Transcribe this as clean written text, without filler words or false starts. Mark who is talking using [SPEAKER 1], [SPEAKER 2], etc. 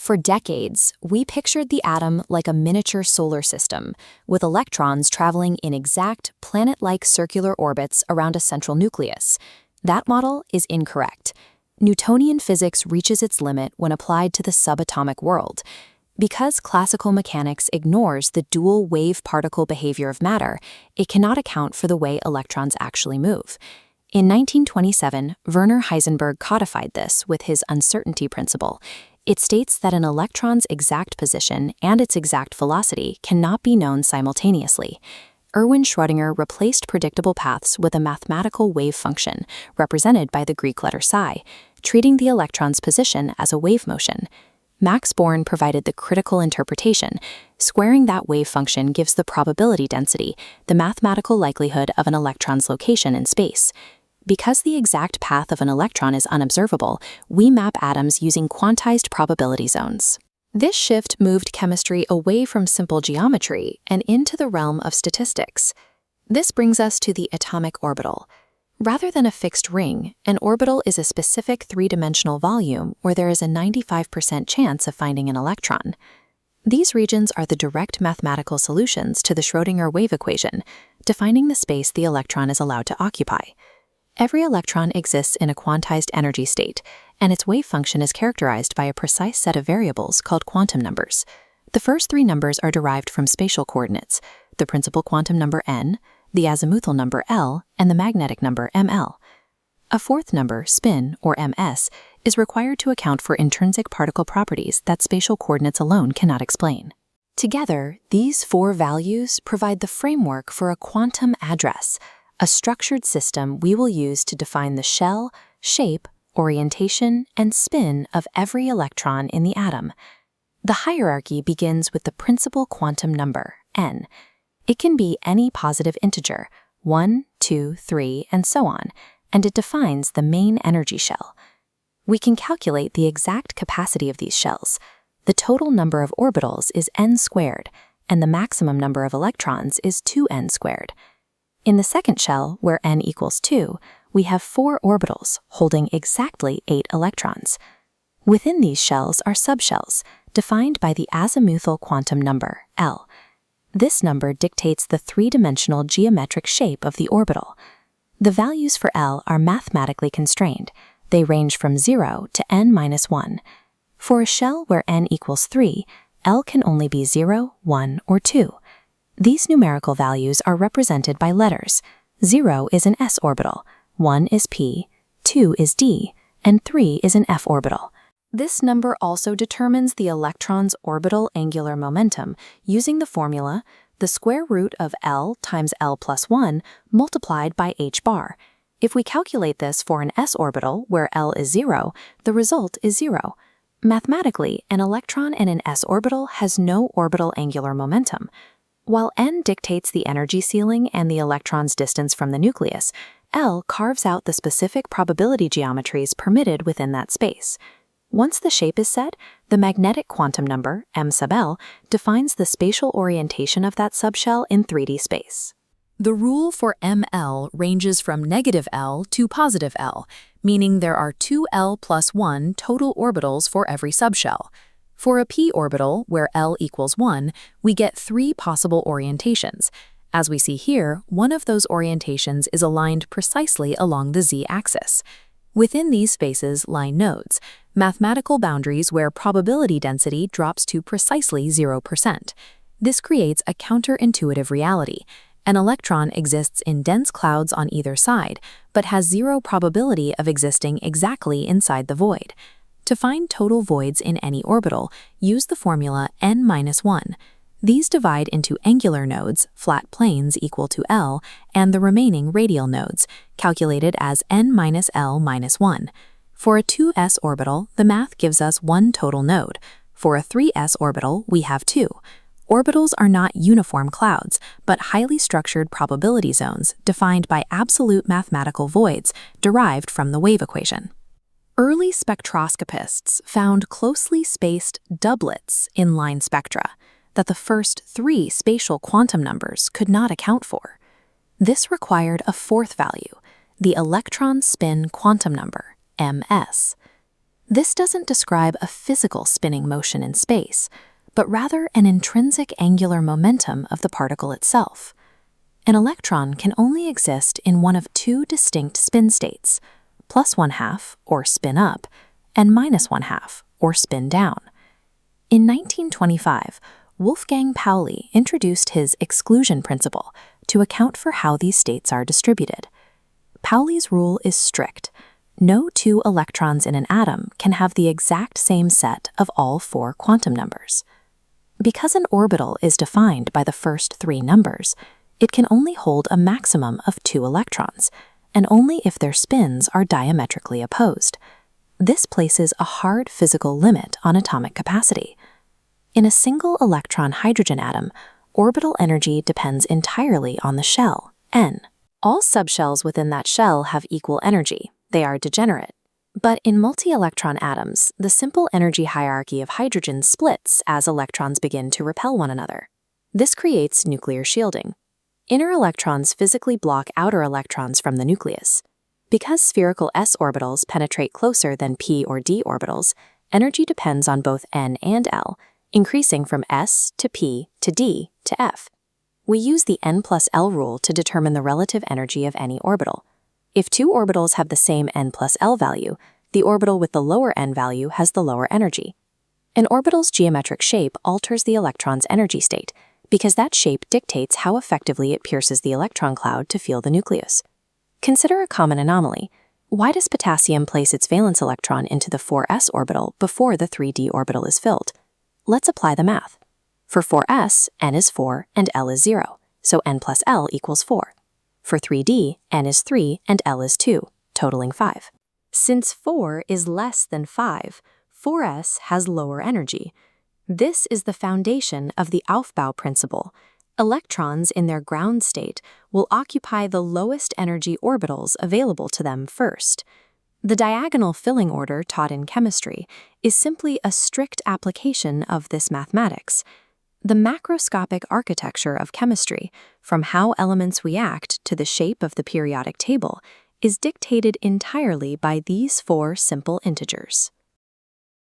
[SPEAKER 1] For decades, we pictured the atom like a miniature solar system, with electrons traveling in exact, planet-like circular orbits around a central nucleus. That model is incorrect. Newtonian physics reaches its limit when applied to the subatomic world. Because classical mechanics ignores the dual wave-particle behavior of matter, it cannot account for the way electrons actually move. In 1927, Werner Heisenberg codified this with his uncertainty principle. It states that an electron's exact position and its exact velocity cannot be known simultaneously. Erwin Schrödinger replaced predictable paths with a mathematical wave function, represented by the Greek letter psi, treating the electron's position as a wave motion. Max Born provided the critical interpretation. Squaring that wave function gives the probability density, the mathematical likelihood of an electron's location in space. Because the exact path of an electron is unobservable, we map atoms using quantized probability zones. This shift moved chemistry away from simple geometry and into the realm of statistics. This brings us to the atomic orbital. Rather than a fixed ring, an orbital is a specific three-dimensional volume where there is a 95% chance of finding an electron. These regions are the direct mathematical solutions to the Schrödinger wave equation, defining the space the electron is allowed to occupy. Every electron exists in a quantized energy state, and its wave function is characterized by a precise set of variables called quantum numbers. The first three numbers are derived from spatial coordinates: the principal quantum number n, the azimuthal number L, and the magnetic number ML. A fourth number, spin, or ms, is required to account for intrinsic particle properties that spatial coordinates alone cannot explain. Together, these four values provide the framework for a quantum address, a structured system we will use to define the shell, shape, orientation, and spin of every electron in the atom. The hierarchy begins with the principal quantum number, n. It can be any positive integer, 1, 2, 3, and so on, and it defines the main energy shell. We can calculate the exact capacity of these shells. The total number of orbitals is n squared, and the maximum number of electrons is 2n squared. In the second shell, where n equals 2, we have 4 orbitals holding exactly 8 electrons. Within these shells are subshells, defined by the azimuthal quantum number, L. This number dictates the three-dimensional geometric shape of the orbital. The values for L are mathematically constrained. They range from 0 to n-1. For a shell where n equals 3, L can only be 0, 1, or 2. These numerical values are represented by letters. 0 is an s orbital, 1 is p, 2 is d, and 3 is an f orbital. This number also determines the electron's orbital angular momentum using the formula the square root of L times L plus 1 multiplied by h bar. If we calculate this for an s orbital where L is 0, the result is 0. Mathematically, an electron in an s orbital has no orbital angular momentum. While n dictates the energy ceiling and the electron's distance from the nucleus, L carves out the specific probability geometries permitted within that space. Once the shape is set, the magnetic quantum number, m sub L, defines the spatial orientation of that subshell in 3D space.
[SPEAKER 2] The rule for ML ranges from negative L to positive L, meaning there are 2L plus 1 total orbitals for every subshell. For a p orbital, where L equals 1, we get 3 possible orientations. As we see here, one of those orientations is aligned precisely along the z-axis. Within these spaces lie nodes, mathematical boundaries where probability density drops to precisely 0%. This creates a counterintuitive reality. An electron exists in dense clouds on either side, but has 0 probability of existing exactly inside the void. To find total voids in any orbital, use the formula n-1. These divide into angular nodes, flat planes equal to L, and the remaining radial nodes, calculated as n-L-1. For a 2s orbital, the math gives us 1 total node. For a 3s orbital, we have 2. Orbitals are not uniform clouds, but highly structured probability zones defined by absolute mathematical voids derived from the wave equation. Early spectroscopists found closely spaced doublets in line spectra that the first 3 spatial quantum numbers could not account for. This required a fourth value, the electron spin quantum number, ms. This doesn't describe a physical spinning motion in space, but rather an intrinsic angular momentum of the particle itself. An electron can only exist in one of two distinct spin states, +1/2, or spin up, and -1/2, or spin down. In 1925, Wolfgang Pauli introduced his exclusion principle to account for how these states are distributed. Pauli's rule is strict. No two electrons in an atom can have the exact same set of all four quantum numbers. Because an orbital is defined by the first three numbers, it can only hold a maximum of 2 electrons, and only if their spins are diametrically opposed. This places a hard physical limit on atomic capacity. In a single electron hydrogen atom, orbital energy depends entirely on the shell, N. All subshells within that shell have equal energy. They are degenerate. But in multi-electron atoms, the simple energy hierarchy of hydrogen splits as electrons begin to repel one another. This creates nuclear shielding. Inner electrons physically block outer electrons from the nucleus. Because spherical s orbitals penetrate closer than p or d orbitals, energy depends on both n and l, increasing from s to p to d to f. We use the n plus l rule to determine the relative energy of any orbital. If two orbitals have the same n plus l value, the orbital with the lower n value has the lower energy. An orbital's geometric shape alters the electron's energy state, because that shape dictates how effectively it pierces the electron cloud to feel the nucleus. Consider a common anomaly. Why does potassium place its valence electron into the 4s orbital before the 3d orbital is filled? Let's apply the math. For 4s, n is 4 and l is 0, so n plus l equals 4. For 3d, n is 3 and l is 2, totaling 5. Since 4 is less than 5, 4s has lower energy. This is the foundation of the Aufbau principle. Electrons in their ground state will occupy the lowest energy orbitals available to them first. The diagonal filling order taught in chemistry is simply a strict application of this mathematics. The macroscopic architecture of chemistry, from how elements react to the shape of the periodic table, is dictated entirely by these 4 simple integers.